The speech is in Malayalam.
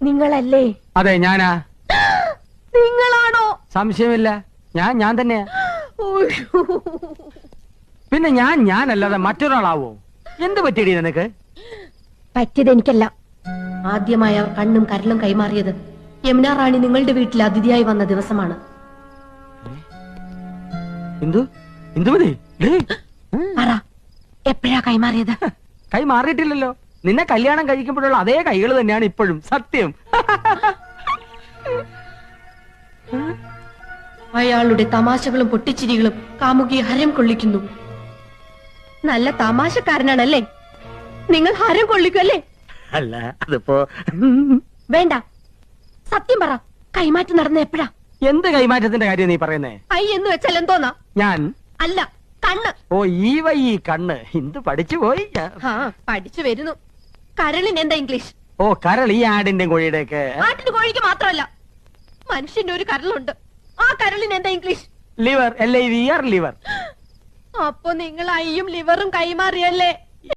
നിങ്ങളല്ലേ? അതെ, ഞാനാ. നിങ്ങളാണോ? സംശയമില്ല, ഞാൻ തന്നെയാ. പിന്നെ ഞാനല്ലാതെ മറ്റൊരാളാവോ? എന്ത് പറ്റിയടി നിനക്ക്? പറ്റിയത് എനിക്കല്ല. ആദ്യമായി അവർ കണ്ണും കരലും കൈമാറിയത് യമുന റാണി നിങ്ങളുടെ വീട്ടിൽ അതിഥിയായി വന്ന ദിവസമാണ്. ഇന്ദുമതി, എപ്പോഴാ കൈമാറിയത്? കൈ മാറിയിട്ടില്ലല്ലോ. നിന്നെ കല്യാണം കഴിക്കുമ്പോഴുള്ള അതേ കൈകൾ തന്നെയാണ് ഇപ്പോഴും. സത്യം. അയാളുടെ തമാശകളും പൊട്ടിച്ചിരികളും കാമുകിയെ ഹരം കൊള്ളിക്കുന്നു. നല്ല തമാശക്കാരനാണല്ലേ? നിങ്ങൾ ഹരം കൊള്ളിക്കുമല്ലേ? അല്ല, അതിപ്പോ വേണ്ട, സത്യം പറ. കൈമാറ്റം നടന്ന എപ്പോഴാ? എന്ത് കൈമാറ്റത്തിന്റെ കാര്യം നീ പറയുന്നേ? ഐ എന്ന് വെച്ചാൽ എന്തോന്നാ? ഞാൻ അല്ല, കണ്ണ്. ഓ, ഈ കണ്ണ്. എന്ത് പഠിച്ചു പോയി? പഠിച്ചു വരുന്നു. കരളിന് എന്താ ഇംഗ്ലീഷ്? ഓ, കരൾ. ഈ ആടിന്റെ കോഴിയുടെ ഒക്കെ. ആട്ടിന് കോഴിക്ക് മാത്രമല്ല, മനുഷ്യന്റെ ഒരു കരളുണ്ട്. ആ കരളിന് എന്താ ഇംഗ്ലീഷ്? ലിവർ. LIVR, liver. അപ്പൊ നിങ്ങൾ ഐയും ലിവറും കൈമാറിയല്ലേ?